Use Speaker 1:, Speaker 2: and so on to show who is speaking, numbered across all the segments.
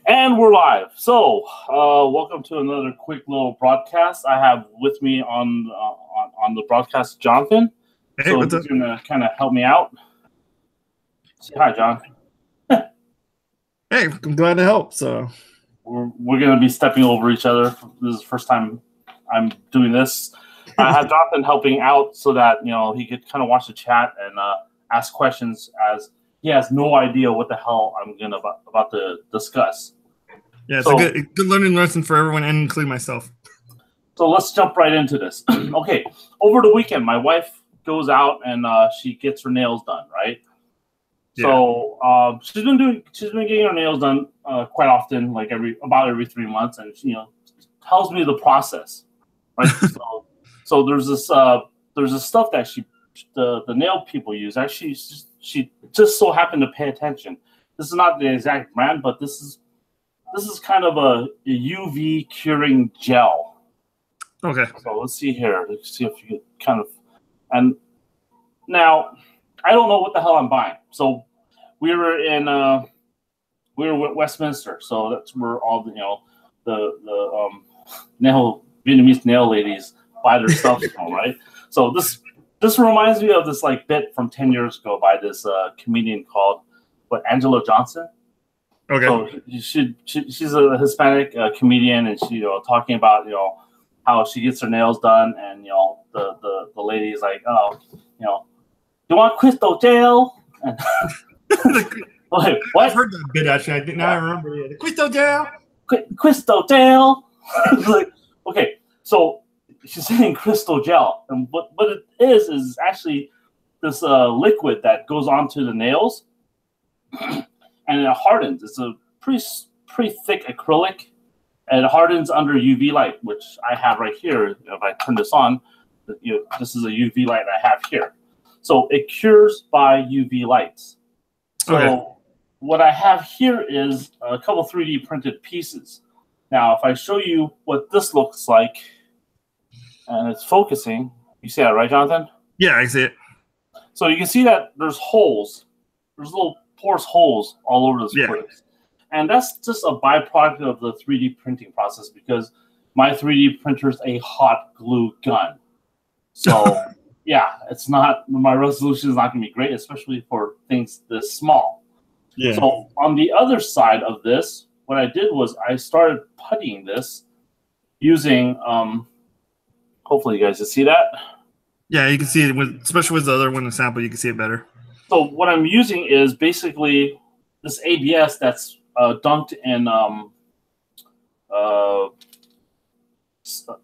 Speaker 1: And we're live. So, welcome to another quick little broadcast. I have with me on the broadcast Jonathan.
Speaker 2: Hey,
Speaker 1: so
Speaker 2: what's
Speaker 1: he's
Speaker 2: up?
Speaker 1: going to kind of help me out. Say hi, John.
Speaker 2: Hey, I'm glad to help. So
Speaker 1: We're going to be stepping over each other. This is the first time I'm doing this. I have Jonathan helping out so that he could kind of watch the chat and ask questions, as he has no idea what the hell I'm about to discuss.
Speaker 2: yeah, it's a good learning lesson for everyone, and including myself.
Speaker 1: So let's jump right into this. Okay, over the weekend, my wife goes out and she gets her nails done, right?
Speaker 2: Yeah.
Speaker 1: So she's been getting her nails done quite often, like about every 3 months, and she tells me the process, right? so there's this stuff that the nail people use. Actually, she just so happened to pay attention. This is not the exact brand, but this is kind of a UV curing gel.
Speaker 2: Okay.
Speaker 1: So let's see here. Let's see if you can kind of. And now, I don't know what the hell I'm buying. So we were at Westminster. So that's where all the Vietnamese nail ladies buy their stuff from, right? So this reminds me of this like bit from 10 years ago by this comedian called Angela Johnson.
Speaker 2: Okay.
Speaker 1: So she's a Hispanic comedian, and she talking about how she gets her nails done, and the lady is like, oh, you want crystal gel? And like, what?
Speaker 2: I've heard that bit actually. I remember. Yeah. The crystal gel.
Speaker 1: Crystal gel. Like, okay, so she's saying crystal gel, and what it is actually this liquid that goes onto the nails, and it hardens. It's a pretty thick acrylic, and it hardens under UV light, which I have right here. If I turn this on, this is a UV light I have here. So it cures by UV lights. So
Speaker 2: Okay.
Speaker 1: what I have here is a couple 3D printed pieces. Now, if I show you what this looks like, and it's focusing, you see that, right, Jonathan?
Speaker 2: Yeah, I see it.
Speaker 1: So you can see that there's holes. There's little porous holes all over this place. And that's just a byproduct of the 3D printing process, because my 3D printer is a hot glue gun. So, yeah, my resolution is not going to be great, especially for things this small.
Speaker 2: Yeah.
Speaker 1: So on the other side of this, what I did was I started puttying this using, hopefully you guys can see that.
Speaker 2: Yeah, you can see it, especially with the other one, the sample, you can see it better.
Speaker 1: So what I'm using is basically this ABS that's dunked in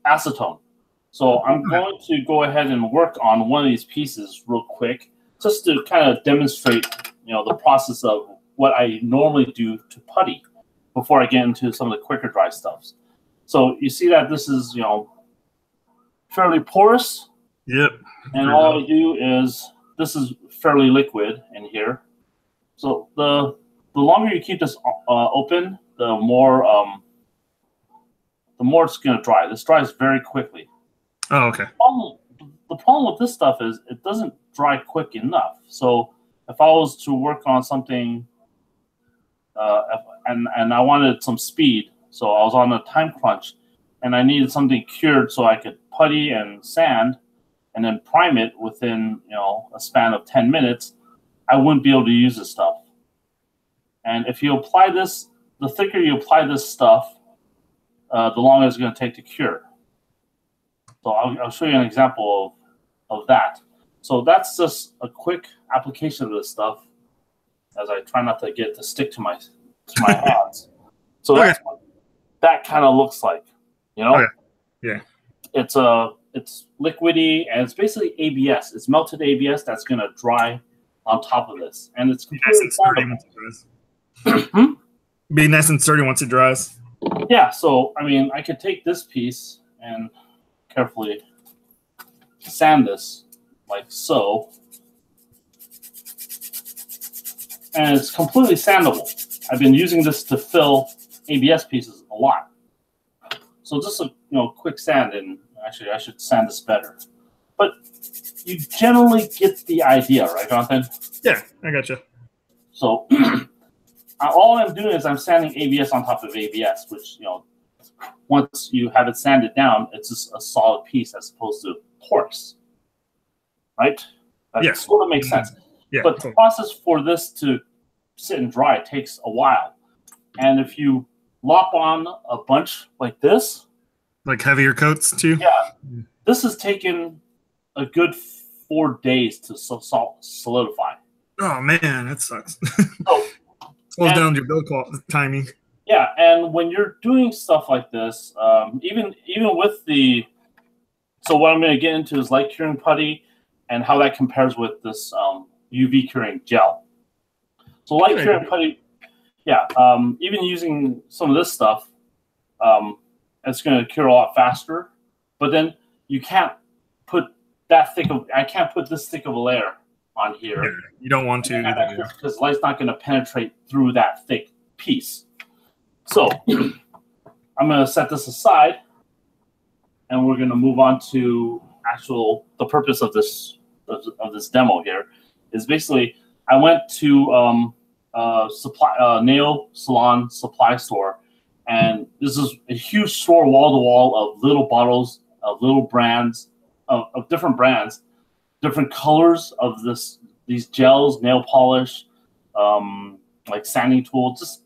Speaker 1: acetone. So I'm going to go ahead and work on one of these pieces real quick, just to kind of demonstrate, the process of what I normally do to putty before I get into some of the quicker dry stuffs. So you see that this is, fairly porous.
Speaker 2: Yep.
Speaker 1: And all I do is, this is fairly liquid in here. So the longer you keep this open, the more it's going to dry. This dries very quickly.
Speaker 2: Oh, okay.
Speaker 1: The problem with this stuff is it doesn't dry quick enough. So if I was to work on something, and I wanted some speed, so I was on a time crunch, and I needed something cured so I could putty and sand, and then prime it within a span of 10 minutes, I wouldn't be able to use this stuff. And if you apply this, the thicker you apply this stuff, the longer it's going to take to cure. So I'll show you an example of that. So that's just a quick application of this stuff, as I try not to get it to stick to my hands. So that's what that kind of looks like,
Speaker 2: Okay. Yeah.
Speaker 1: It's liquidy, and it's basically ABS. It's melted ABS that's going to dry on top of this, and it's completely
Speaker 2: sturdy once it dries. Be nice and sturdy once it dries.
Speaker 1: Yeah. So I mean, I could take this piece and carefully sand this like so, and it's completely sandable. I've been using this to fill ABS pieces a lot. So just a quick sand, and actually I should sand this better. But you generally get the idea, right, Jonathan?
Speaker 2: Yeah, I gotcha.
Speaker 1: So all I'm doing is I'm sanding ABS on top of ABS, which, you know, once you have it sanded down, it's just a solid piece as opposed to porous, right? That sort of makes sense.
Speaker 2: Yeah,
Speaker 1: but the process for this to sit and dry takes a while. And if you lop on a bunch like this,
Speaker 2: like heavier coats too.
Speaker 1: Yeah, this has taken a good 4 days to solidify.
Speaker 2: Oh man, that sucks.
Speaker 1: So,
Speaker 2: slows down your build timing.
Speaker 1: Yeah, and when you're doing stuff like this, even with the, so what I'm going to get into is light curing putty and how that compares with this UV curing gel. So light curing putty, yeah, even using some of this stuff, it's going to cure a lot faster. But then you can't put that thick of, I can't put this thick of a layer on here.
Speaker 2: Yeah, you don't want to either.
Speaker 1: Because light's not going to penetrate through that thick piece. So I'm going to set this aside, and we're going to move on to the purpose of this demo here is basically I went to nail salon supply store, and this is a huge store wall to wall of little bottles of little brands of different brands, different colors of these gels, nail polish, like sanding tool, just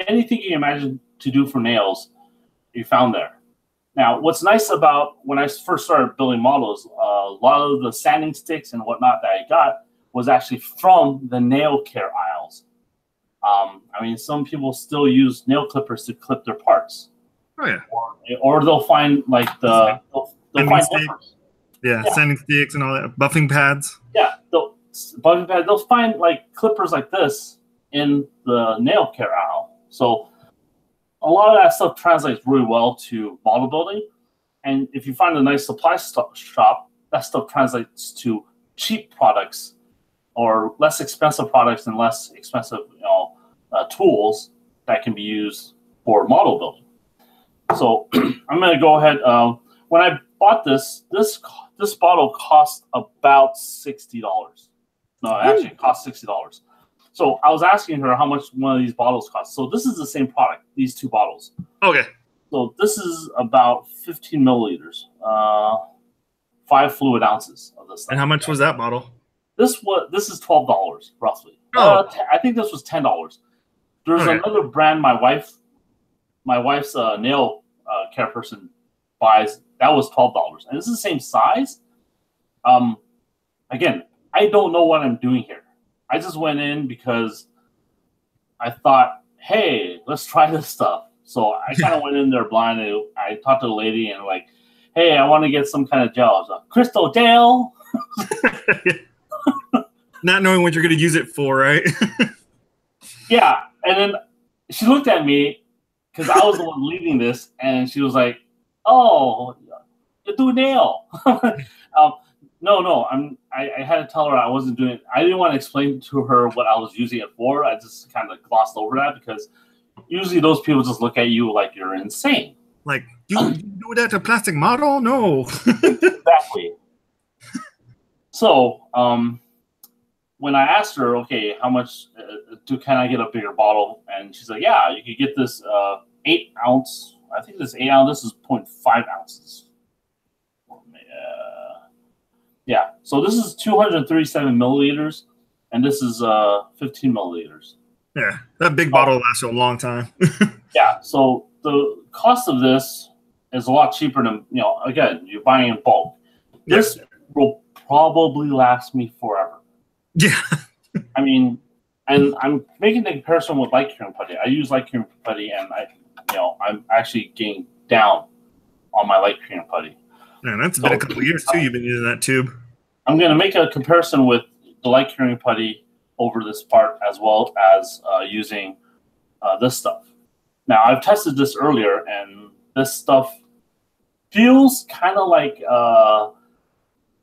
Speaker 1: anything you can imagine to do for nails, you found there. Now, what's nice about when I first started building models, a lot of the sanding sticks and whatnot that I got was actually from the nail care aisles. I mean, some people still use nail clippers to clip their parts.
Speaker 2: Oh yeah.
Speaker 1: Or they'll find like they'll find
Speaker 2: sticks. Yeah, sanding sticks and all that, buffing pads.
Speaker 1: Yeah, buffing pads. They'll find like clippers like this in the nail care aisle. So a lot of that stuff translates really well to model building. And if you find a nice supply shop, that stuff translates to cheap products or less expensive products and less expensive, tools that can be used for model building. So I'm going to go ahead. When I bought this bottle cost about $60. No, actually it cost $60. So I was asking her how much one of these bottles costs. So this is the same product, these two bottles.
Speaker 2: Okay.
Speaker 1: So this is about 15 milliliters, 5 fluid ounces of this stuff.
Speaker 2: And how much was that bottle?
Speaker 1: This is $12 roughly.
Speaker 2: Oh.
Speaker 1: I think this was $10. There's another brand my wife's nail care person buys. That was $12, and this is the same size. Again, I don't know what I'm doing here. I just went in because I thought, hey, let's try this stuff. So I kind of went in there blind. And I talked to the lady and like, hey, I want to get some kind of gel. I was like, crystal gel.
Speaker 2: Not knowing what you're going to use it for, right?
Speaker 1: Yeah. And then she looked at me because I was the one leading this, and she was like, oh, you do nail. No, I had to tell her I wasn't doing it. I didn't want to explain to her what I was using it for. I just kind of glossed over that because usually those people just look at you like you're insane.
Speaker 2: Like, you do that to plastic model? No.
Speaker 1: Exactly. So, when I asked her, okay, how much can I get a bigger bottle? And she's like, yeah, you could get this 8 ounce. I think this 8 ounce. This is 0.5 ounces. Yeah, so this is 237 milliliters, and this is 15 milliliters.
Speaker 2: Yeah, that big bottle lasts a long time.
Speaker 1: Yeah, so the cost of this is a lot cheaper than, again, you're buying in bulk. This will probably last me forever.
Speaker 2: Yeah.
Speaker 1: I mean, and I'm making the comparison with light curing putty. I use light curing putty, and I'm actually getting down on my light curing putty.
Speaker 2: Man, that's been a couple of years too. You've been using that tube. I'm
Speaker 1: going to make a comparison with the light curing putty over this part, as well as using this stuff. Now, I've tested this earlier, and this stuff feels kind of like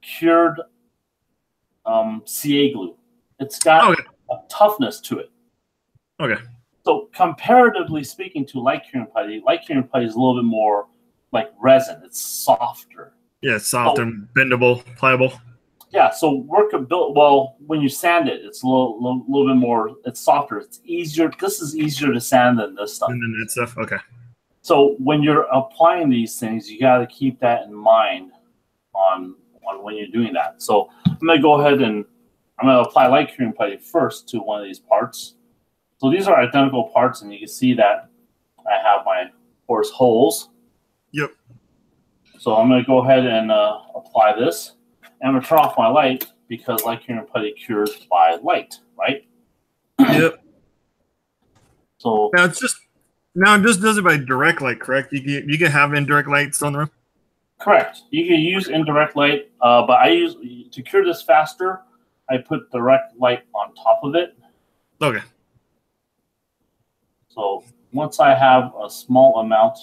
Speaker 1: cured CA glue. It's got a toughness to it.
Speaker 2: Okay.
Speaker 1: So comparatively speaking to light curing putty is a little bit more like resin. It's softer.
Speaker 2: Yeah, it's soft and bendable, pliable.
Speaker 1: Yeah, so workability. Well, when you sand it, it's a little bit more. It's softer. It's easier. This is easier to sand than this stuff.
Speaker 2: And then that stuff. Okay.
Speaker 1: So when you're applying these things, you got to keep that in mind on when you're doing that. So I'm going to go ahead and I'm going to apply light curing putty first to one of these parts. So these are identical parts, and you can see that I have my coarse holes.
Speaker 2: Yep.
Speaker 1: So I'm going to go ahead and apply this. And I'm going to turn off my light because light curing putty cures by light, right?
Speaker 2: Yep.
Speaker 1: So
Speaker 2: now it just does it by direct light, correct? You can have indirect lights on the room.
Speaker 1: Correct. You can use indirect light, but I use to cure this faster. I put direct light on top of it.
Speaker 2: Okay.
Speaker 1: So once I have a small amount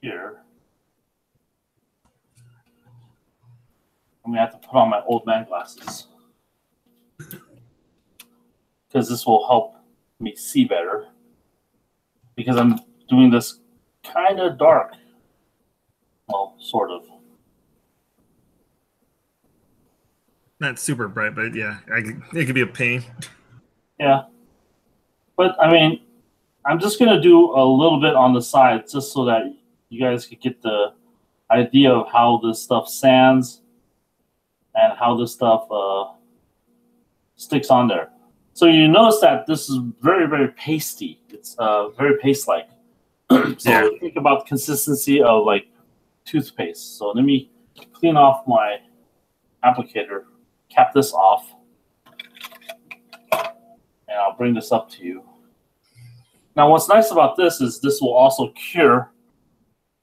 Speaker 1: here, I'm gonna have to put on my old man glasses because this will help me see better. Because I'm doing this kind of dark. Well, sort of.
Speaker 2: Not super bright, but yeah, it could be a pain.
Speaker 1: Yeah. But, I mean, I'm just going to do a little bit on the side just so that you guys could get the idea of how this stuff sands and how this stuff sticks on there. So you notice that this is very, very pasty. It's very paste-like. So
Speaker 2: yeah.
Speaker 1: Think about the consistency of, like, toothpaste. So let me clean off my applicator, cap this off, and I'll bring this up to you. Now, what's nice about this is this will also cure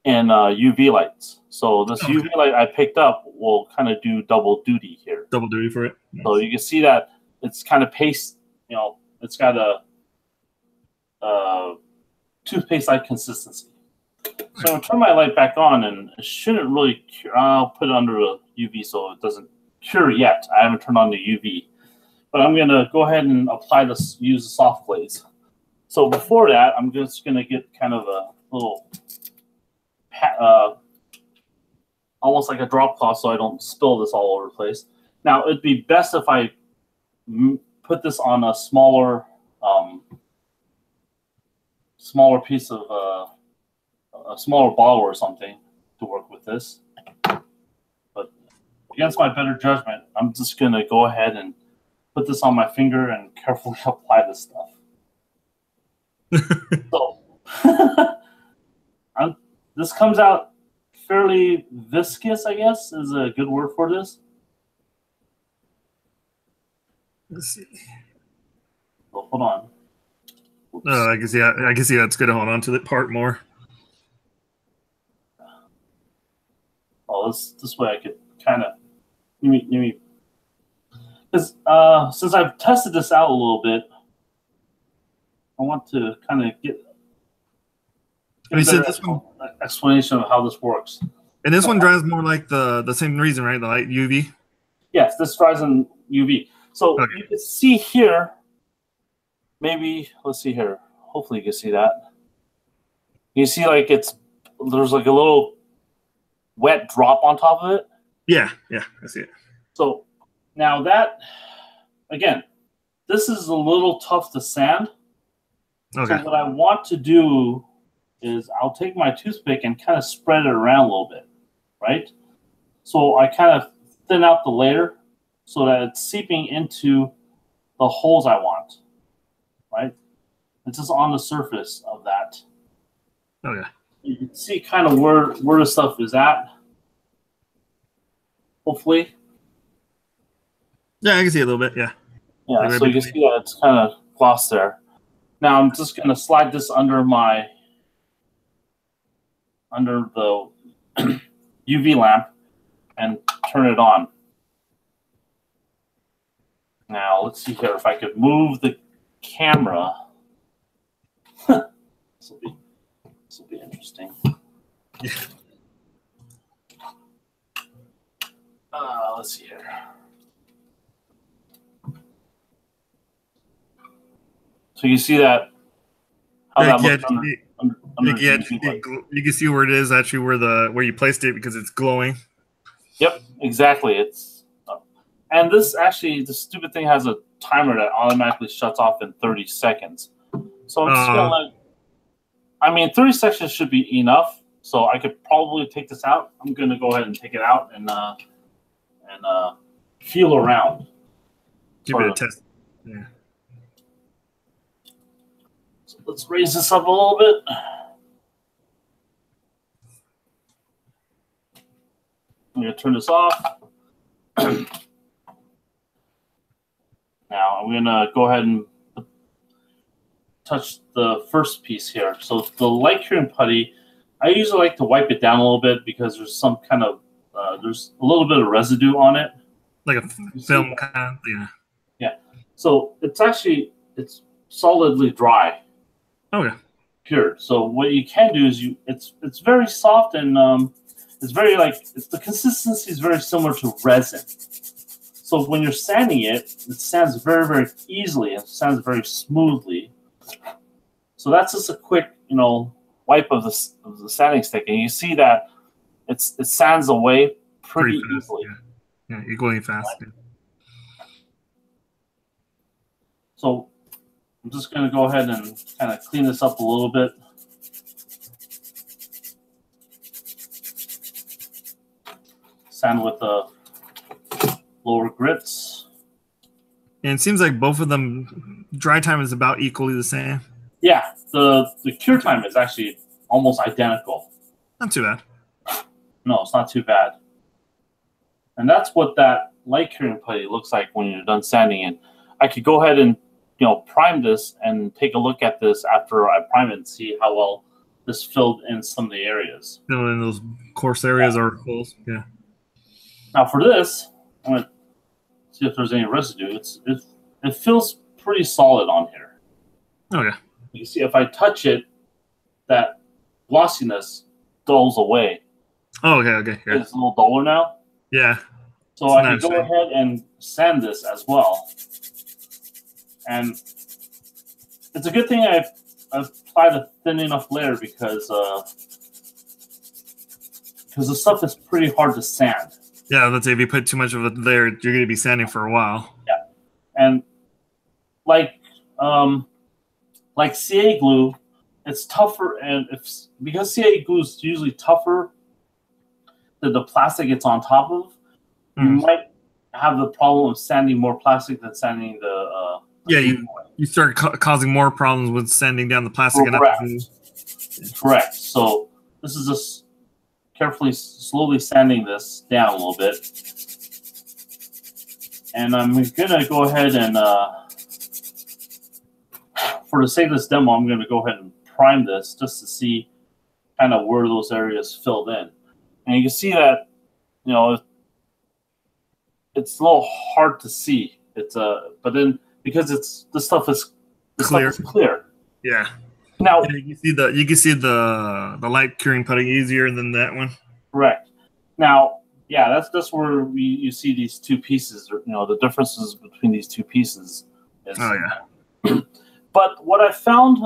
Speaker 1: in UV lights. So this UV light I picked up will kind of do double duty here.
Speaker 2: Double duty for it. Nice.
Speaker 1: So you can see that it's kind of paste, you know, it's got a toothpaste-like consistency. So I'm going to turn my light back on, and it shouldn't really cure. I'll put it under a UV so it doesn't cure yet. I haven't turned on the UV. But I'm going to go ahead and apply this, use the soft glaze. So before that, I'm just going to get kind of a little, almost like a drop cloth so I don't spill this all over the place. Now, it'd be best if I put this on a smaller piece of, a smaller bottle or something to work with this. But against my better judgment, I'm just going to go ahead and put this on my finger and carefully apply this stuff. So this comes out fairly viscous, I guess, is a good word for this.
Speaker 2: Let's see.
Speaker 1: So hold on. Oops.
Speaker 2: I can see that's good to hold on to the part more.
Speaker 1: Oh, this way I could kind of let me because since I've tested this out a little bit, I want to kind of get
Speaker 2: this one
Speaker 1: explanation of how this works.
Speaker 2: And this one dries more like the same reason, right? The light UV.
Speaker 1: Yes, this dries in UV. So
Speaker 2: okay.
Speaker 1: You can see here. Maybe let's see here. Hopefully you can see that. You see, like there's like a little wet drop on top of it.
Speaker 2: Yeah, I see it.
Speaker 1: So now that, again, this is a little tough to sand.
Speaker 2: Okay.
Speaker 1: So what I want to do is I'll take my toothpick and kind of spread it around a little bit, right? So I kind of thin out the layer so that it's seeping into the holes I want, right? It's just on the surface of that.
Speaker 2: Okay.
Speaker 1: You can see kind of where the stuff is at, hopefully.
Speaker 2: Yeah, I can see a little bit, yeah.
Speaker 1: Yeah,
Speaker 2: like
Speaker 1: so you can see that it's kind of glossed there. Now I'm just going to slide this under the UV lamp and turn it on. Now let's see here if I could move the camera. This will be interesting.
Speaker 2: Yeah.
Speaker 1: Let's see here. So you see that how that looks under
Speaker 2: you can see where it is actually where you placed it because it's glowing.
Speaker 1: Yep, exactly. It's And this actually, the stupid thing has a timer that automatically shuts off in 30 seconds. So I'm just gonna I mean, 30 seconds should be enough. So I could probably take this out. I'm gonna go ahead and take it out and feel around.
Speaker 2: Give it a test. Yeah.
Speaker 1: So let's raise this up a little bit. I'm gonna turn this off. Now I'm gonna go ahead and touch the first piece here. So the light curing putty, I usually like to wipe it down a little bit because there's some kind of there's a little bit of residue on it,
Speaker 2: like a film kind of, yeah.
Speaker 1: Yeah. So it's solidly dry.
Speaker 2: Okay.
Speaker 1: Cured. So what you can do is it's very soft and it's very the consistency is very similar to resin. So when you're sanding it, it sands very, very easily and sands very smoothly. So that's just a quick, wipe of the sanding stick, and you see that it sands away pretty
Speaker 2: fast,
Speaker 1: easily.
Speaker 2: Yeah, equally fast.
Speaker 1: Right? Yeah. So I'm just going to go ahead and kind of clean this up a little bit. Sand with the lower grits.
Speaker 2: And it seems like both of them, dry time is about equally the same.
Speaker 1: Yeah, the cure time is actually almost identical.
Speaker 2: Not too bad.
Speaker 1: No, it's not too bad. And that's what that light curing putty looks like when you're done sanding it. I could go ahead and prime this and take a look at this after I prime it and see how well this filled in some of the areas.
Speaker 2: Fill in those coarse areas or holes. Yeah.
Speaker 1: Now for this, I'm gonna see if there's any residue. It feels pretty solid on here.
Speaker 2: Okay.
Speaker 1: You see, if I touch it, that glossiness dulls away.
Speaker 2: Oh, okay. Yeah.
Speaker 1: It's a little duller now.
Speaker 2: Yeah.
Speaker 1: So I can go ahead and sand this as well. And it's a good thing I've applied a thin enough layer because the stuff is pretty hard to sand.
Speaker 2: Yeah, let's say if you put too much of it there, you're going to be sanding for a while.
Speaker 1: Yeah, and like CA glue, it's tougher, and because CA glue is usually tougher than the plastic it's on top of, you might have the problem of sanding more plastic than sanding the.
Speaker 2: You start causing more problems with sanding down the plastic.
Speaker 1: Correct. So this is just carefully, slowly sanding this down a little bit. And I'm going to go ahead and, for the sake of this demo, I'm going to go ahead and prime this just to see kind of where those areas filled in. And you can see that, it's a little hard to see. But then because this stuff is clear.
Speaker 2: Yeah.
Speaker 1: Now
Speaker 2: you can see the light curing putty easier than that one.
Speaker 1: Correct. Now, yeah, that's where you see these two pieces, or the differences between these two pieces. But what I found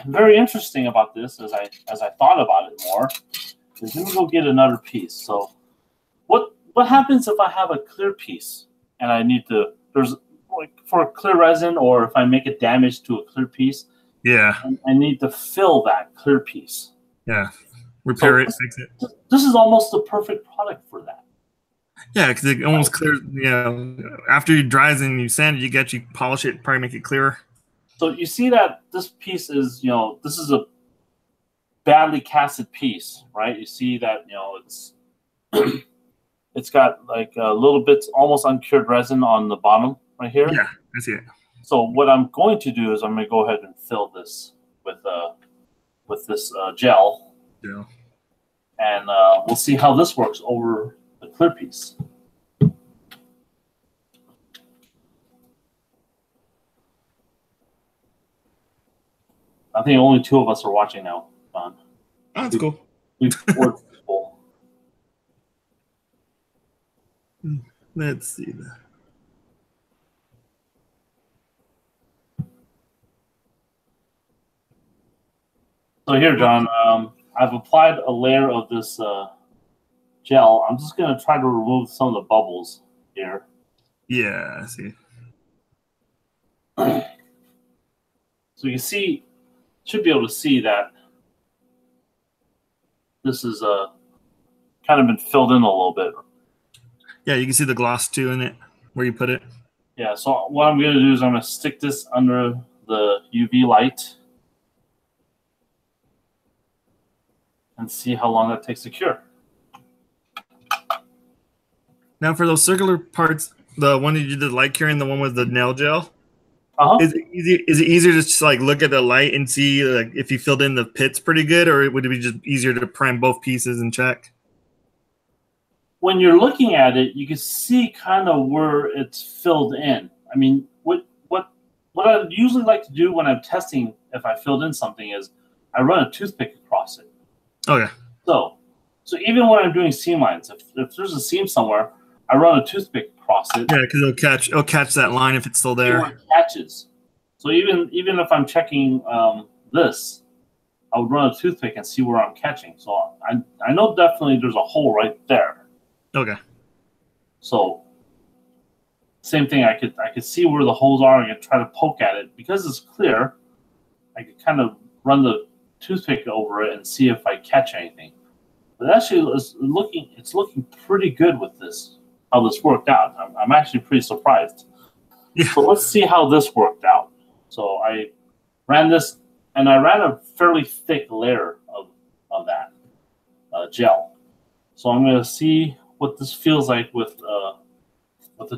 Speaker 1: very interesting about this, as I thought about it more, is let me go get another piece. So, what happens if I have a clear piece and I need to? There's for a clear resin, or if I make a damage to a clear piece.
Speaker 2: Yeah.
Speaker 1: I need to fill that clear piece.
Speaker 2: Yeah. Repair it, fix it.
Speaker 1: This is almost the perfect product for that.
Speaker 2: Yeah, because it almost clears. After it dries and you sand it, you polish it, probably make it clearer.
Speaker 1: So you see that this piece is, this is a badly casted piece, right? You see that, it's it's got like a little bit almost uncured resin on the bottom right here.
Speaker 2: Yeah, I see it.
Speaker 1: So what I'm going to do is I'm going to go ahead and fill this with this gel.
Speaker 2: Yeah.
Speaker 1: And we'll see how this works over the clear piece. I think only two of us are watching now, Don.
Speaker 2: Oh, that's cool.
Speaker 1: We've poured full.
Speaker 2: Let's see that.
Speaker 1: So here, John, I've applied a layer of this gel. I'm just going to try to remove some of the bubbles here.
Speaker 2: Yeah, I see.
Speaker 1: So you see, should be able to see that this is kind of been filled in a little bit.
Speaker 2: Yeah, you can see the gloss too in it where you put it.
Speaker 1: Yeah, so what I'm going to do is I'm going to stick this under the UV light and see how long that takes to cure.
Speaker 2: Now for those circular parts, the one that you did light curing, the one with the nail gel, is it easy? Is it easier to just like look at the light and see like if you filled in the pits pretty good, or would it be just easier to prime both pieces and check?
Speaker 1: When you're looking at it, you can see kind of where it's filled in. I mean, what I usually like to do when I'm testing if I filled in something is I run a toothpick across it.
Speaker 2: Okay.
Speaker 1: So even when I'm doing seam lines, if there's a seam somewhere, I run a toothpick across it.
Speaker 2: Yeah, because it'll catch that line if it's still there.
Speaker 1: It catches. So even if I'm checking this, I would run a toothpick and see where I'm catching. So I know definitely there's a hole right there.
Speaker 2: Okay.
Speaker 1: So same thing. I could see where the holes are and I could try to poke at it because it's clear. I could kind of run the toothpick over it and see if I catch anything. But actually, it's looking pretty good with this. How this worked out. I'm actually pretty surprised.
Speaker 2: Yeah.
Speaker 1: So let's see how this worked out. So I ran this, and I ran a fairly thick layer of that gel. So I'm going to see what this feels like with the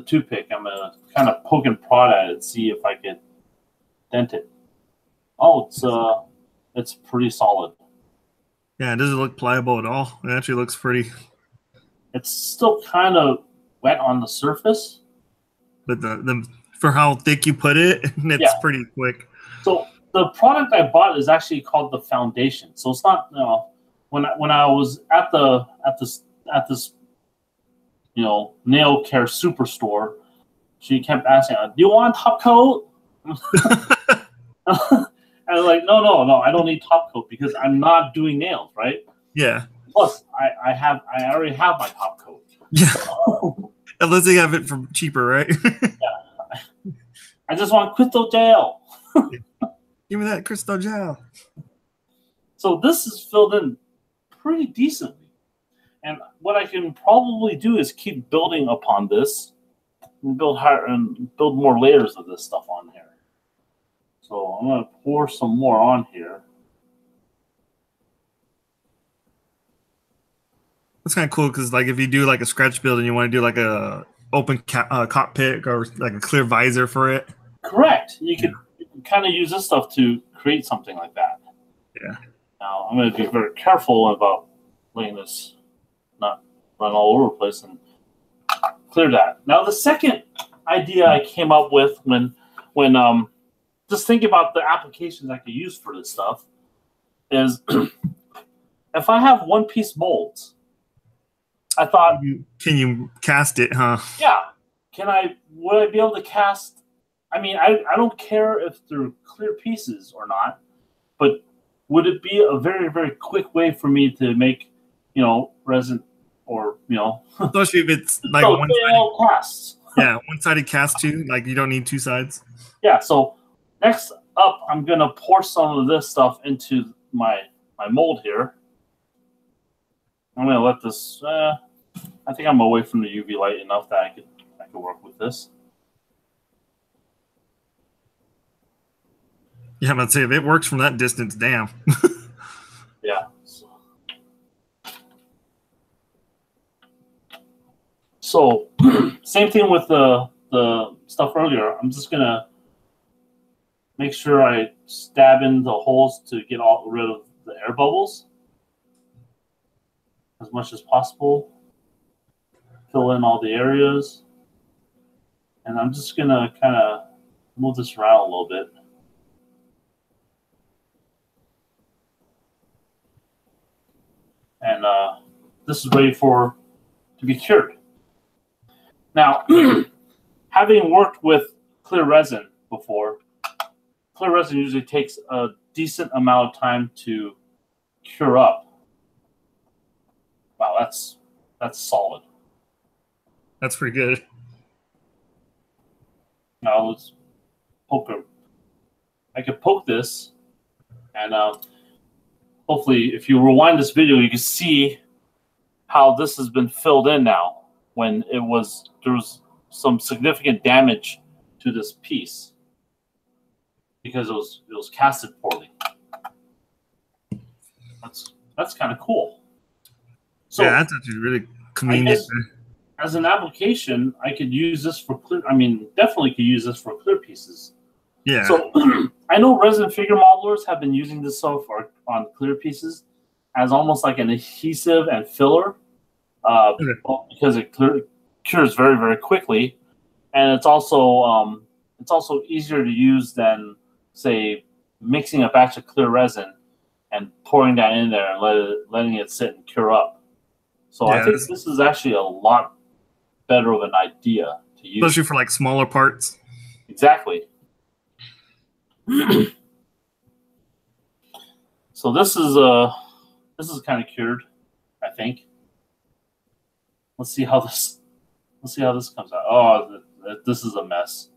Speaker 1: toothpick. I'm going to kind of poke and prod at it and see if I can dent it. Oh, it's pretty solid.
Speaker 2: Yeah, it doesn't look pliable at all. It actually looks pretty.
Speaker 1: It's still kind of wet on the surface.
Speaker 2: But the for how thick you put it, it's pretty quick.
Speaker 1: So the product I bought is actually called the foundation. So it's not when I was at this nail care superstore, she kept asking, "Do you want top coat?" And I'm like, no, I don't need top coat because I'm not doing nails, right?
Speaker 2: Yeah.
Speaker 1: Plus, I already have my top coat.
Speaker 2: Yeah. Unless they have it for cheaper, right?
Speaker 1: Yeah. I just want crystal gel.
Speaker 2: Give me that crystal gel.
Speaker 1: So this is filled in pretty decently. And what I can probably do is keep building upon this and build more layers of this stuff on here. So I'm going to pour some more on here.
Speaker 2: That's kind of cool because, like, if you do like a scratch build and you want to do like a open cockpit or like a clear visor for it,
Speaker 1: correct. You can kind of use this stuff to create something like that.
Speaker 2: Yeah.
Speaker 1: Now I'm going to be very careful about letting this not run all over the place and clear that. Now the second idea I came up with when just thinking about the applications I could use for this stuff is if I have one-piece molds, I thought,
Speaker 2: can you cast it, huh?
Speaker 1: Yeah. Would I be able to cast? I mean, I don't care if they're clear pieces or not, but would it be a very, very quick way for me to make, resin or,
Speaker 2: especially if it's like
Speaker 1: one-sided casts.
Speaker 2: Yeah, one-sided cast too. Like you don't need two sides.
Speaker 1: Yeah. So next up, I'm gonna pour some of this stuff into my mold here. I'm gonna let this. I think I'm away from the UV light enough that I could work with this.
Speaker 2: Yeah, I'm about to say if it works from that distance, damn.
Speaker 1: Yeah. So same thing with the stuff earlier. I'm just gonna make sure I stab in the holes to get rid of the air bubbles as much as possible. Fill in all the areas. And I'm just going to kind of move this around a little bit. And this is ready to be cured. Now, having worked with clear resin before, clear resin usually takes a decent amount of time to cure up. Wow, that's solid.
Speaker 2: That's pretty good.
Speaker 1: Now let's poke it. I could poke this, and hopefully, if you rewind this video, you can see how this has been filled in now. When there was some significant damage to this piece because it was casted poorly. That's kind of cool. So
Speaker 2: yeah, that's actually really convenient.
Speaker 1: As an application, I could use this for clear. I mean, definitely could use this for clear pieces.
Speaker 2: Yeah.
Speaker 1: So I know resin figure modelers have been using this stuff on clear pieces as almost like an adhesive and filler, because it cures very, very quickly, and it's also easier to use than, say, mixing a batch of clear resin and pouring that in there and letting it sit and cure up. So I think this is actually a lot better of an idea to use,
Speaker 2: especially for like smaller parts.
Speaker 1: Exactly. So this is kind of cured, I think. Let's see how this comes out. Oh, this is a mess.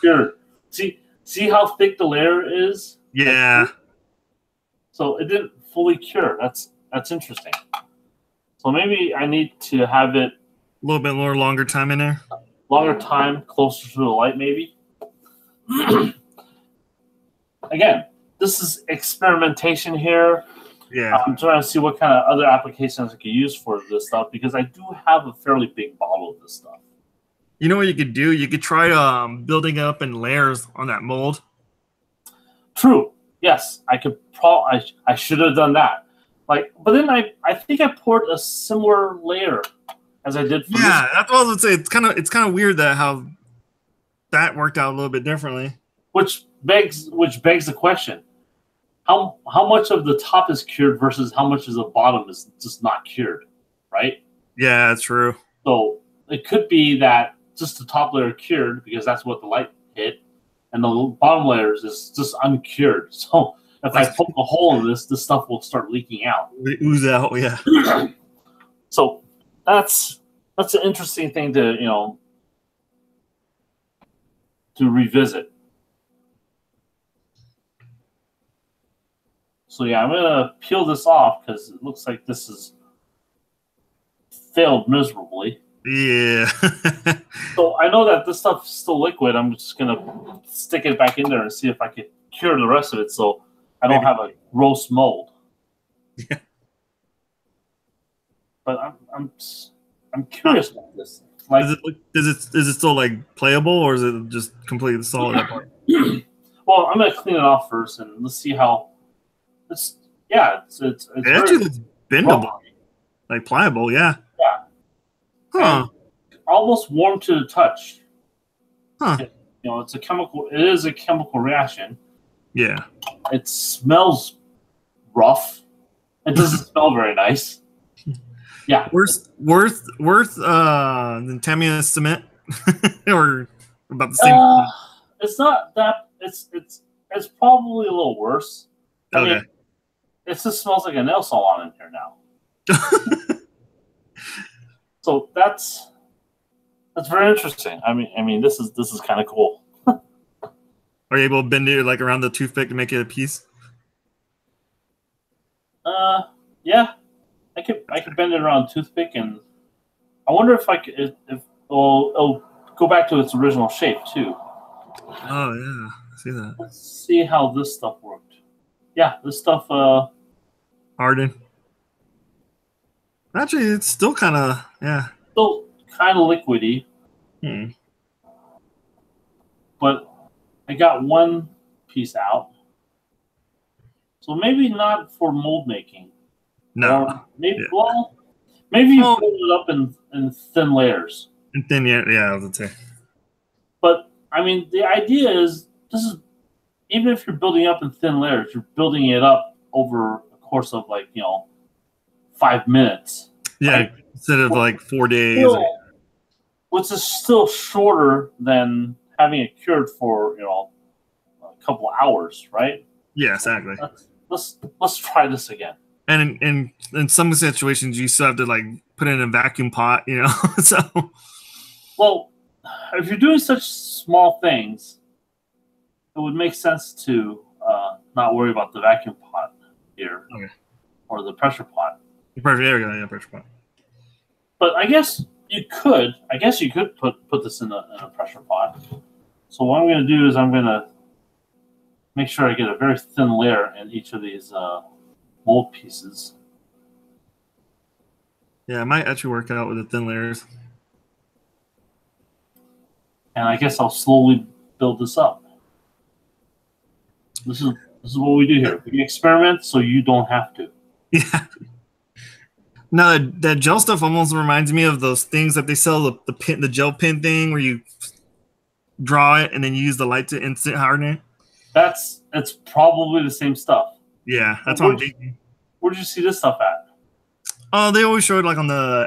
Speaker 1: Cured. See how thick the layer is?
Speaker 2: Yeah.
Speaker 1: So it didn't fully cure. That's interesting. So maybe I need to have it
Speaker 2: a little bit more longer time in there.
Speaker 1: Longer time, closer to the light, maybe. Again, this is experimentation here.
Speaker 2: Yeah.
Speaker 1: I'm trying to see what kind of other applications I could use for this stuff because I do have a fairly big bottle of this stuff.
Speaker 2: You know what you could do? You could try building up in layers on that mold.
Speaker 1: True. Yes, I could. I should have done that. But then I think I poured a similar layer as I did for this.
Speaker 2: That's what I was gonna say. It's kind of weird that how that worked out a little bit differently.
Speaker 1: Which begs the question: how much of the top is cured versus how much of the bottom is just not cured, right?
Speaker 2: Yeah, that's true.
Speaker 1: So it could be that just the top layer cured because that's what the light hit, and the bottom layers is just uncured. So if I poke a hole in this stuff will start leaking out.
Speaker 2: It ooze out, yeah.
Speaker 1: So that's an interesting thing to to revisit. So yeah, I'm gonna peel this off because it looks like this has failed miserably.
Speaker 2: Yeah.
Speaker 1: So I know that this stuff's still liquid. I'm just gonna stick it back in there and see if I can cure the rest of it, so I don't have a gross mold.
Speaker 2: Yeah.
Speaker 1: But I'm curious about this. Like,
Speaker 2: is it still like playable, or is it just completely solid? That part?
Speaker 1: Well, I'm gonna clean it off first, and let's see how. It's
Speaker 2: actually bendable, like pliable. Yeah.
Speaker 1: Yeah.
Speaker 2: Huh.
Speaker 1: Almost warm to the touch.
Speaker 2: Huh.
Speaker 1: It's a chemical. It is a chemical reaction.
Speaker 2: Yeah.
Speaker 1: It smells rough. It doesn't smell very nice. Yeah.
Speaker 2: Worth than Tamiya cement, or about the same.
Speaker 1: It's not that. It's probably a little worse. I mean, it just smells like a nail salon in here now. So that's very interesting. I mean, this is kind of cool.
Speaker 2: Are you able to bend it like around the toothpick to make it a piece?
Speaker 1: Yeah, I could bend it around a toothpick, and I wonder if it'll go back to its original shape too.
Speaker 2: Oh yeah, I see that.
Speaker 1: Let's see how this stuff worked. Yeah, this stuff
Speaker 2: hardened. Actually, it's still kind of
Speaker 1: still kind of liquidy. But I got one piece out. So maybe not for mold making.
Speaker 2: No.
Speaker 1: Or maybe maybe you build it up in thin layers.
Speaker 2: And thin, I would say.
Speaker 1: But I mean, the idea is even if you're building up in thin layers, you're building it up over a course of 5 minutes.
Speaker 2: Yeah, right? Instead of 4 days.
Speaker 1: Which is still shorter than having it cured for a couple of hours, right?
Speaker 2: Yeah, exactly.
Speaker 1: Let's try this again.
Speaker 2: And in some situations, you still have to put it in a vacuum pot, so.
Speaker 1: Well, if you're doing such small things, it would make sense to not worry about the vacuum pot here, or the pressure pot.
Speaker 2: There we go. Yeah, pressure pot.
Speaker 1: But I guess you could. Put this in a pressure pot. So what I'm going to do is I'm going to make sure I get a very thin layer in each of these mold pieces.
Speaker 2: Yeah, it might actually work out with the thin layers.
Speaker 1: And I guess I'll slowly build this up. This is what we do here. We experiment so you don't have to.
Speaker 2: Yeah. No, that gel stuff almost reminds me of those things that they sell, the gel pen thing where you draw it and then you use the light to instant harden it.
Speaker 1: It's probably the same stuff.
Speaker 2: Yeah, that's what I'm thinking.
Speaker 1: Where'd you see this stuff at?
Speaker 2: Oh, they always show it like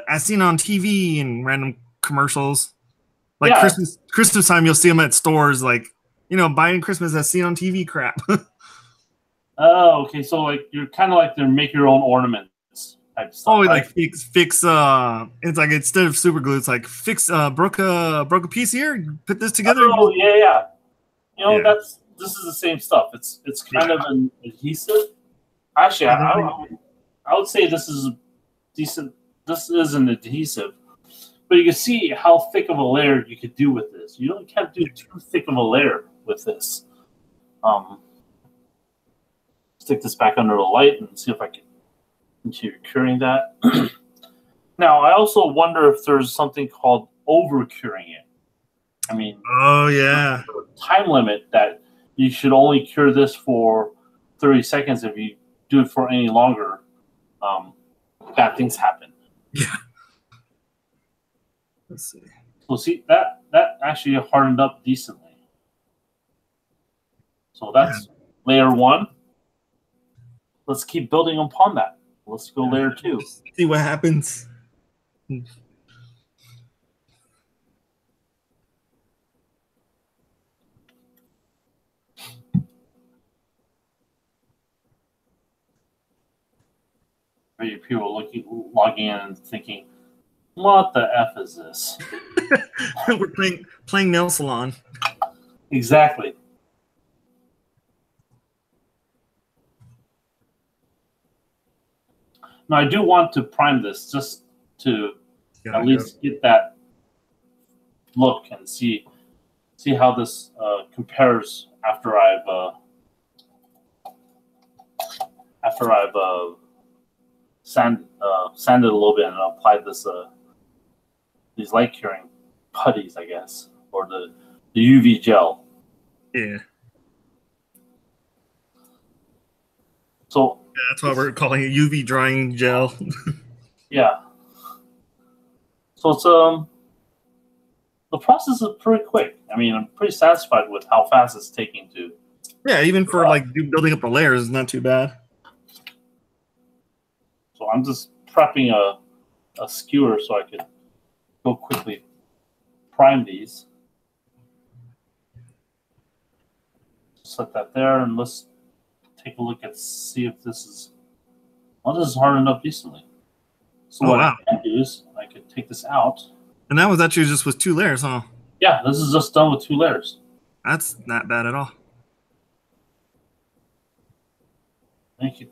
Speaker 2: as seen on TV and random commercials. Like Christmas time, you'll see them at stores, like, buying Christmas as seen on TV crap.
Speaker 1: Oh, okay. So like you're kind of like the make your own ornaments type stuff.
Speaker 2: Oh, right? Like fix. It's like instead of super glue, it's like fix. Broke a piece here. Put this together.
Speaker 1: Oh yeah. This is the same stuff. It's kind of an adhesive. Actually, I would say this is decent. This is an adhesive. But you can see how thick of a layer you could do with this. You can't do too thick of a layer with this. Stick this back under the light and see if I can continue curing that. Now, I also wonder if there's something called over-curing it. I mean,
Speaker 2: oh yeah,
Speaker 1: time limit that you should only cure this for 30 seconds. If you do it for any longer, bad things happen.
Speaker 2: Yeah. Let's see.
Speaker 1: So see that actually hardened up decently. So that's layer 1. Let's keep building upon that. Let's go layer 2.
Speaker 2: See what happens.
Speaker 1: Maybe people logging in and thinking, what the F is this?
Speaker 2: We're playing nail salon.
Speaker 1: Exactly. Now, I do want to prime this just to at least get that look and see how this compares after I've sanded a little bit and applied this these light curing putties, I guess, or the UV gel.
Speaker 2: Yeah.
Speaker 1: So
Speaker 2: that's why we're calling it UV drying gel.
Speaker 1: Yeah. So it's the process is pretty quick. I mean, I'm pretty satisfied with how fast it's taking to.
Speaker 2: Yeah, even for like building up the layers, is not too bad.
Speaker 1: So I'm just prepping a skewer so I could go quickly prime these. Set that there, and let's take a look and see if this is. Well, this is hardened up decently. So what I can do is I could take this out.
Speaker 2: And that was actually just with 2 layers, huh?
Speaker 1: Yeah, this is just done with 2 layers.
Speaker 2: That's not bad at all.
Speaker 1: I think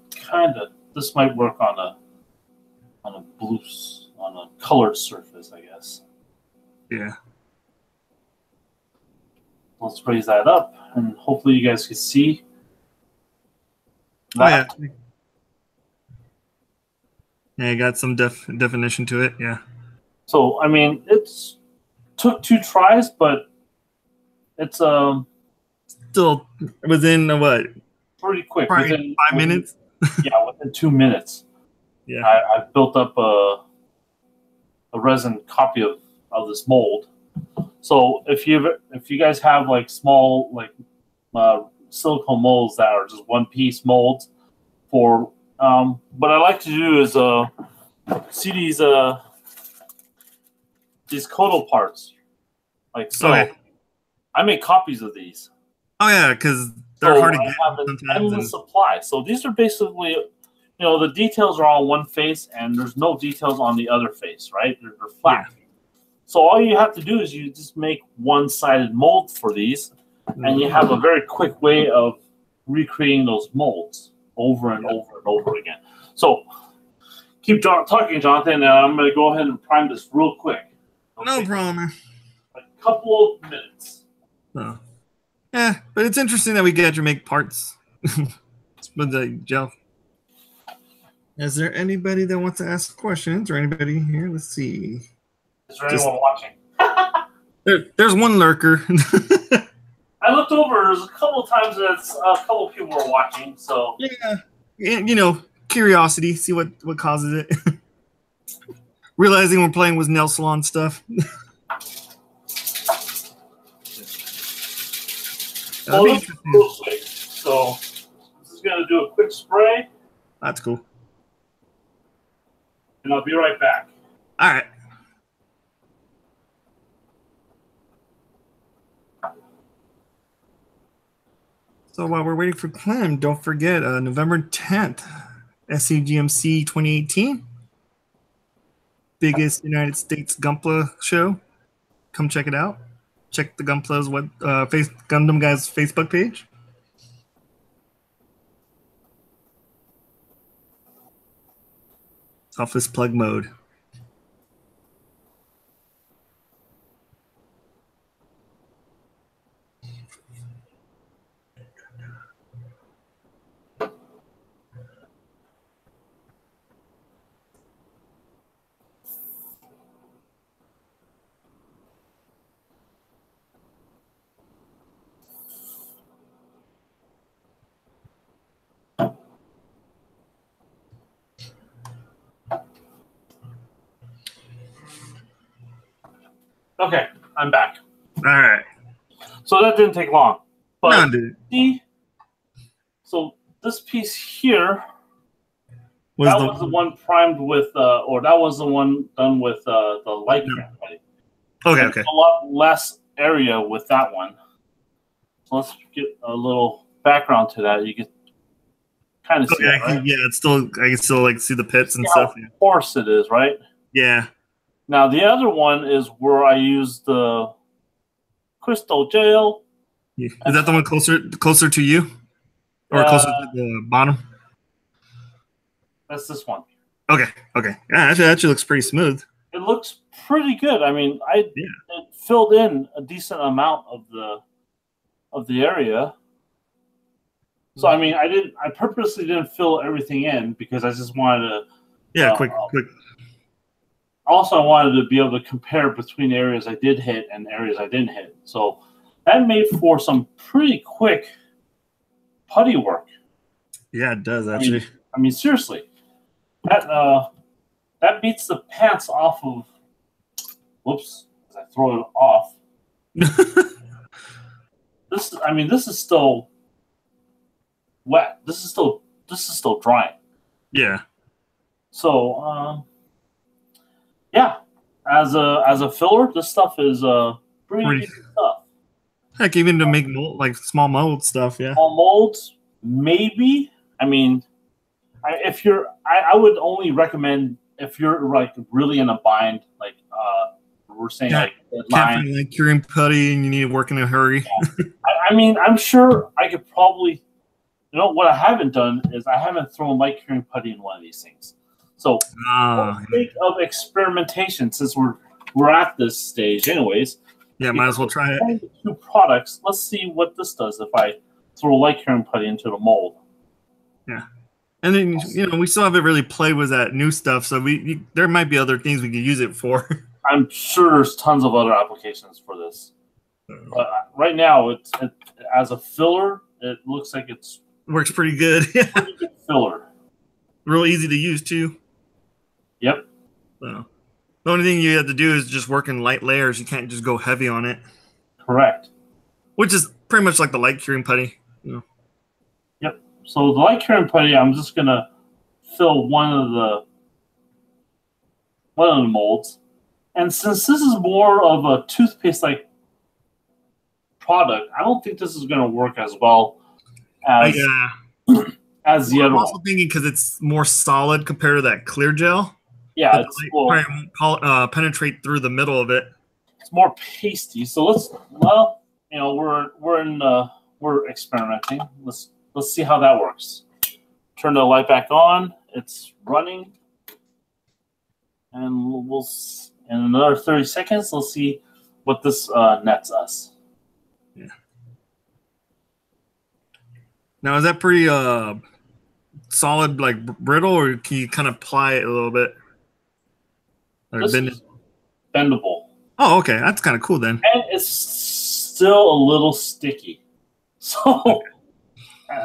Speaker 1: this might work on a colored surface, I guess.
Speaker 2: Yeah.
Speaker 1: Let's raise that up, and hopefully you guys can see.
Speaker 2: Oh, yeah. Yeah, you got some definition to it, yeah.
Speaker 1: So, I mean, it's took 2 tries, but it's
Speaker 2: still within what?
Speaker 1: Pretty quick.
Speaker 2: Within 5 minutes?
Speaker 1: Yeah, within 2 minutes.
Speaker 2: Yeah.
Speaker 1: I've built up a resin copy of this mold. So if you guys have like small silicone molds that are just 1-piece molds for what I like to do is see these Kodo parts like so. Okay. I make copies of these.
Speaker 2: Oh yeah, because they're hard to get.
Speaker 1: I have an endless supply. So these are basically, the details are on one face and there's no details on the other face, right? They're flat. Yeah. So all you have to do is you just make one-sided molds for these, and you have a very quick way of recreating those molds over and over and over again. So keep talking, Jonathan, and I'm going to go ahead and prime this real quick.
Speaker 2: Okay? No problem.
Speaker 1: A couple of minutes.
Speaker 2: Oh. Yeah, but it's interesting that we get to make parts with the gel. Is there anybody that wants to ask questions or anybody here? Let's see.
Speaker 1: Is there anyone watching?
Speaker 2: There's one lurker.
Speaker 1: I looked over. There's a couple of times that a couple of people were watching. So
Speaker 2: yeah, you know, curiosity, see what causes it. Realizing we're playing with nail salon stuff.
Speaker 1: Well, this is real quick. So this is gonna do a quick spray.
Speaker 2: That's cool.
Speaker 1: And I'll be right back.
Speaker 2: All right. So while we're waiting for Clem, don't forget November 10th, SCGMC 2018. Biggest United States Gunpla show. Come check it out. Check the Gunpla's Gundam Guys Facebook page. Office plug mode.
Speaker 1: Okay, I'm back.
Speaker 2: All right.
Speaker 1: So that didn't take long. But
Speaker 2: no, dude.
Speaker 1: See, so this piece here, was the one primed with, or that was the one done with the light cream.
Speaker 2: Okay.
Speaker 1: A lot less area with that one. So let's get a little background to that. You can kind of see it, right?
Speaker 2: Yeah, it's still, I can still like see the pits and
Speaker 1: how
Speaker 2: stuff.
Speaker 1: coarse it is, right?
Speaker 2: Yeah.
Speaker 1: Now the other one is where I use the crystal gel.
Speaker 2: Yeah. Is that the one closer to you, or closer to the bottom?
Speaker 1: That's this one.
Speaker 2: Okay. Yeah, that actually looks pretty smooth.
Speaker 1: It looks pretty good. I mean, it filled in a decent amount of the area. So I mean, I purposely didn't fill everything in because I just wanted to.
Speaker 2: Yeah, quick.
Speaker 1: Also, I wanted to be able to compare between areas I did hit and areas I didn't hit. So that made for some pretty quick putty work.
Speaker 2: Yeah, it does actually.
Speaker 1: I mean seriously, that beats the pants off of. Whoops! As I throw it off. This is still wet. This is still drying.
Speaker 2: Yeah.
Speaker 1: So, yeah, as a filler, this stuff is pretty good stuff.
Speaker 2: Heck, even to make small mold stuff, yeah.
Speaker 1: Small molds, maybe. I mean, I would only recommend if you're like really in a bind, like we're saying, like
Speaker 2: can't find curing putty and you need to work in a hurry.
Speaker 1: Yeah. I mean, I'm sure I could probably. You know what I haven't done is I haven't thrown light curing putty in one of these things. So for the sake of experimentation, since we're at this stage, anyways.
Speaker 2: Yeah, might as well try it.
Speaker 1: The two products. Let's see what this does if I throw light curing putty into the mold.
Speaker 2: Yeah, and then we still haven't really played with that new stuff, so there might be other things we could use it for.
Speaker 1: I'm sure there's tons of other applications for this, but right now it as a filler, it looks like it's
Speaker 2: works pretty good.
Speaker 1: Pretty good filler.
Speaker 2: Real easy to use too.
Speaker 1: Yep.
Speaker 2: So the only thing you have to do is just work in light layers. You can't just go heavy on it.
Speaker 1: Correct.
Speaker 2: Which is pretty much like the light curing putty.
Speaker 1: Yep. So the light curing putty, I'm just gonna fill one of the molds, and since this is more of a toothpaste-like product, I don't think this is gonna work as well as the other.
Speaker 2: I'm also thinking because it's more solid compared to that clear gel.
Speaker 1: Yeah,
Speaker 2: it probably won't penetrate through the middle of it.
Speaker 1: it's more pasty. So we're experimenting. Let's see how that works. Turn the light back on. It's running, and in another 30 seconds, we'll see what this nets us.
Speaker 2: Yeah. Now, is that pretty solid, like brittle, or can you kind of ply it a little bit?
Speaker 1: Or bend it? Bendable.
Speaker 2: Oh, okay. That's kind of cool then.
Speaker 1: And it's still a little sticky. So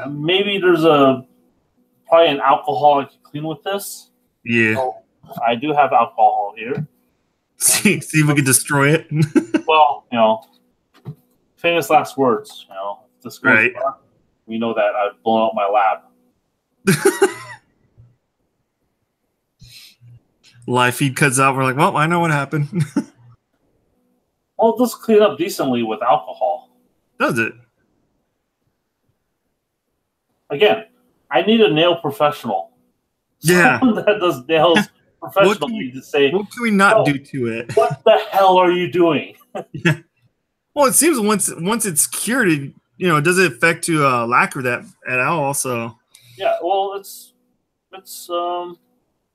Speaker 1: maybe there's probably an alcohol I can clean with this.
Speaker 2: Yeah.
Speaker 1: So I do have alcohol here.
Speaker 2: See if we can destroy it.
Speaker 1: Well, famous last words. If this goes
Speaker 2: right.
Speaker 1: dark, we know that I've blown up my lab.
Speaker 2: Live feed cuts out. We're like, well, I know what happened.
Speaker 1: Well, it does clean up decently with alcohol.
Speaker 2: Does it?
Speaker 1: Again, I need a nail professional.
Speaker 2: Yeah.
Speaker 1: Someone that does nails professionally to say,
Speaker 2: what can we not do to it?
Speaker 1: What the hell are you doing?
Speaker 2: Yeah. Well, it seems once it's cured, it doesn't affect to lacquer that at all. Also.
Speaker 1: Yeah. Well, it's.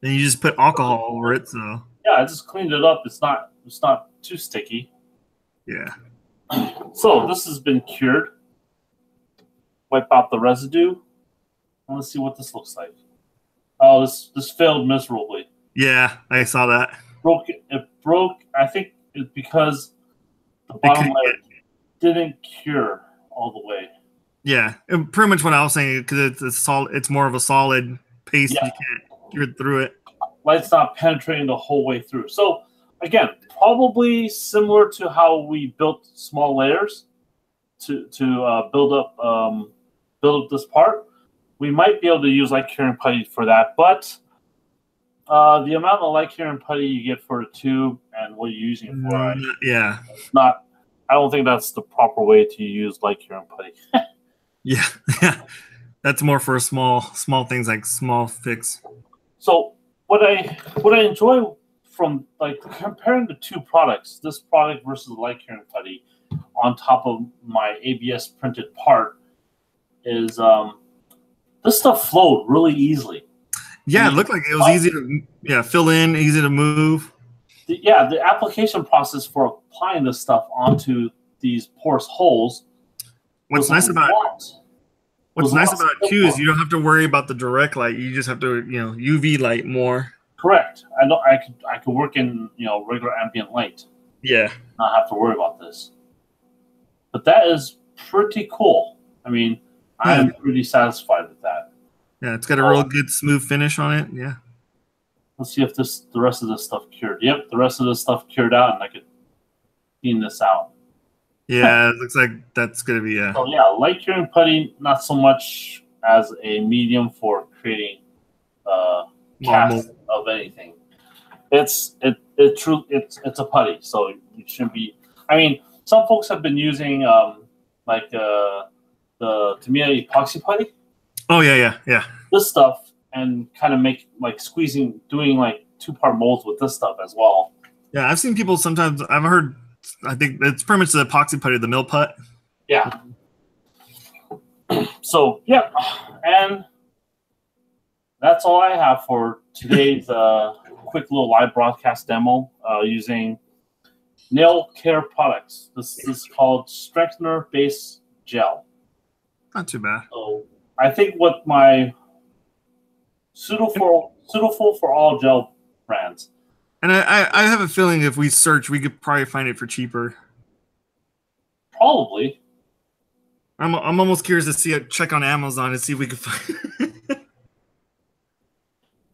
Speaker 2: Then you just put alcohol over it, so.
Speaker 1: Yeah, I just cleaned it up. It's not too sticky.
Speaker 2: Yeah.
Speaker 1: So this has been cured. Wipe out the residue. Let's see what this looks like. Oh, this failed miserably.
Speaker 2: Yeah, I saw that.
Speaker 1: It broke. I think it's because the bottom layer didn't cure all the way.
Speaker 2: Yeah, and pretty much what I was saying, because it's more of a solid paste.
Speaker 1: Yeah.
Speaker 2: You can't cure through it.
Speaker 1: Light's not penetrating the whole way through. So again, probably similar to how we built small layers to build up this part. We might be able to use light curing putty for that, but the amount of light curing putty you get for a tube and what you're using it for,
Speaker 2: yeah,
Speaker 1: not. I don't think that's the proper way to use light curing putty.
Speaker 2: Yeah, that's more for small things like small fix.
Speaker 1: So what I enjoy from like comparing the two products, this product versus the light curing putty, on top of my ABS printed part, is this stuff flowed really easily.
Speaker 2: Yeah, it looked like it was easy to fill in, easy to move.
Speaker 1: The application process for applying this stuff onto these porous holes.
Speaker 2: What's nice about it too is you don't have to worry about the direct light. You just have to UV light more.
Speaker 1: Correct. I could work in regular ambient light.
Speaker 2: Yeah.
Speaker 1: Not have to worry about this. But that is pretty cool. I mean, I am pretty satisfied with that.
Speaker 2: Yeah, it's got a real good smooth finish on it. Yeah.
Speaker 1: Let's see if the rest of this stuff cured. Yep, the rest of this stuff cured out, and I could clean this out.
Speaker 2: Yeah, it looks like that's gonna be a.
Speaker 1: So yeah, light curing putty, not so much as a medium for creating cast of anything. It's a putty, so it shouldn't be. I mean, some folks have been using the Tamiya epoxy putty.
Speaker 2: Oh yeah.
Speaker 1: This stuff, and kind of make like squeezing, doing like 2-part molds with this stuff as well.
Speaker 2: Yeah, I've seen people sometimes. I've heard. I think it's pretty much the epoxy putty, the mill putt.
Speaker 1: Yeah. So yeah, and that's all I have for today's quick little live broadcast demo using nail care products. This is called Strengthener Base Gel.
Speaker 2: Not too bad.
Speaker 1: So I think what my suitable for all gel brands.
Speaker 2: And I have a feeling if we search, we could probably find it for cheaper.
Speaker 1: Probably.
Speaker 2: I'm almost curious to see check on Amazon and see if we can find it.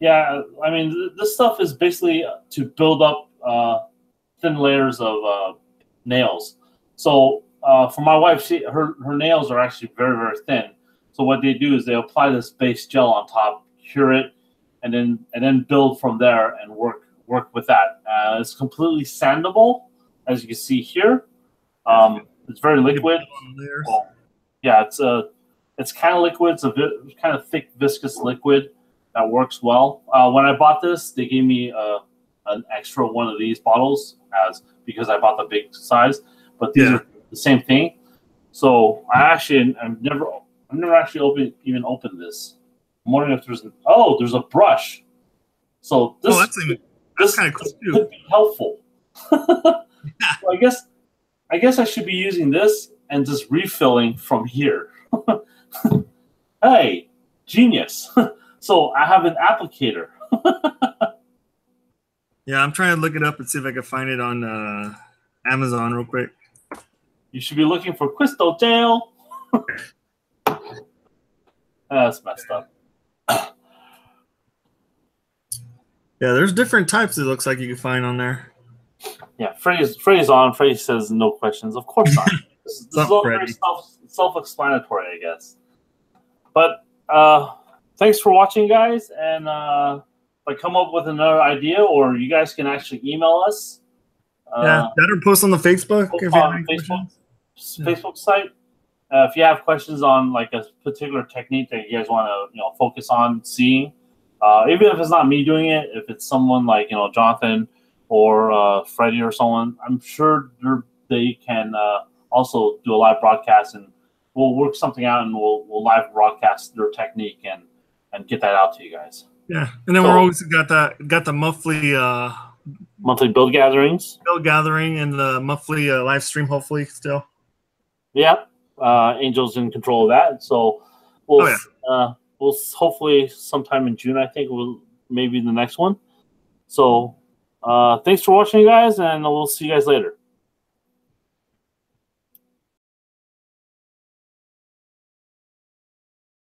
Speaker 1: Yeah, I mean, this stuff is basically to build up thin layers of nails. So for my wife, her nails are actually very, very thin. So what they do is they apply this base gel on top, cure it, and then build from there and work with that. It's completely sandable, as you can see here. It's very liquid. Well, yeah, it's kind of liquid. It's a kind of thick, viscous liquid that works well. When I bought this, they gave me a an extra one of these bottles because I bought the big size, but these are the same thing. So I've never actually even opened this. I'm wondering if there's a brush. So this this kind of cool too. Could be helpful. So I guess I should be using this and just refilling from here. Hey, genius. So I have an applicator.
Speaker 2: Yeah, I'm trying to look it up and see if I can find it on Amazon real quick.
Speaker 1: You should be looking for crystal gel. That's messed up.
Speaker 2: Yeah, there's different types it looks like you can find on there.
Speaker 1: Yeah, Freddie's on. Freddie says no questions. Of course not. This is all very self-explanatory, I guess. But thanks for watching, guys. And if I come up with another idea, or you guys can actually email us.
Speaker 2: That or post on the Facebook.
Speaker 1: Facebook site. If you have questions on like a particular technique that you guys want to focus on seeing, even if it's not me doing it, if it's someone like Jonathan or Freddie or someone, I'm sure they can also do a live broadcast, and we'll work something out, and we'll live broadcast their technique and get that out to you guys.
Speaker 2: Yeah, and then we're always got the monthly
Speaker 1: build gathering
Speaker 2: and the monthly live stream, hopefully still.
Speaker 1: Yeah, Angel's in control of that, so we'll hopefully sometime in June, I think, maybe the next one. So thanks for watching, guys, and we'll see you guys later.